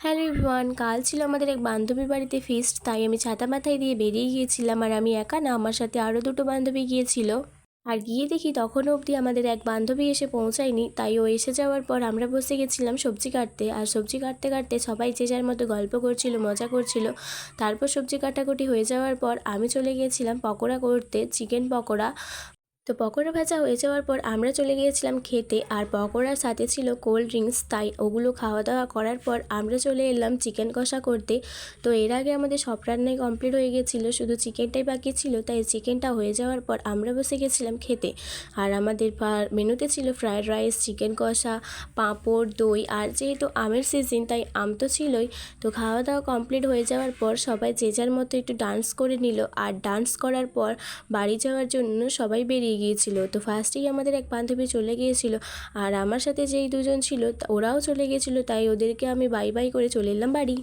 Hello everyone, কাল ছিল আমাদের এক বান্ধবীর বাড়িতে ফিস্ট। তাই আমি ছাতা মাথায় দিয়ে বেরিয়ে গিয়েছিলাম। আর আমি একা না, আমার সাথে আরও দুটো বান্ধবী গিয়েছিল। আর গিয়ে দেখি তখনও অবধি আমাদের এক বান্ধবী এসে পৌঁছায়নি। তাই ও এসে যাওয়ার পর আমরা বসে গেছিলাম সবজি কাটতে। আর সবজি কাটতে কাটতে সবাই যে যার মতো গল্প করছিল, মজা করছিল। তারপর সবজি কাটাকুটি হয়ে যাওয়ার পর আমি চলে গিয়েছিলাম পকোড়া করতে, চিকেন পকোড়া। তো পকোড়া ভাজা হয়ে যাওয়ার পর আমরা চলে গিয়েছিলাম খেতে। আর পকোড়ার সাথে ছিল কোল্ড ড্রিঙ্কস। তাই ওগুলো খাওয়া দাওয়া করার পর আমরা চলে এলাম চিকেন কষা করতে। তো এর আগে আমাদের সব রান্নাই কমপ্লিট হয়ে গেছিলো, শুধু চিকেনটাই বাকি ছিল। তাই চিকেনটা হয়ে যাওয়ার পর আমরা বসে গেছিলাম খেতে। আর আমাদের মেনুতে ছিল ফ্রায়েড রাইস, চিকেন কষা, পাঁপড়, দই। আর যেহেতু আমের সিজন তাই আম তো ছিলই। তো খাওয়া দাওয়া কমপ্লিট হয়ে যাওয়ার পর সবাই যে যার মতো একটু ডান্স করে নিল। আর ডান্স করার পর বাড়ি যাওয়ার জন্য সবাই বেরিয়ে গিয়েছিল। তো ফার্স্টেই আমাদের এক বান্ধবী চলে গিয়েছিল। আর আমার সাথে যেই দুজন ছিল ওরাও চলে গিয়েছিল। তাই ওদেরকে আমি বাই বাই করে চলে এলাম বাড়ি।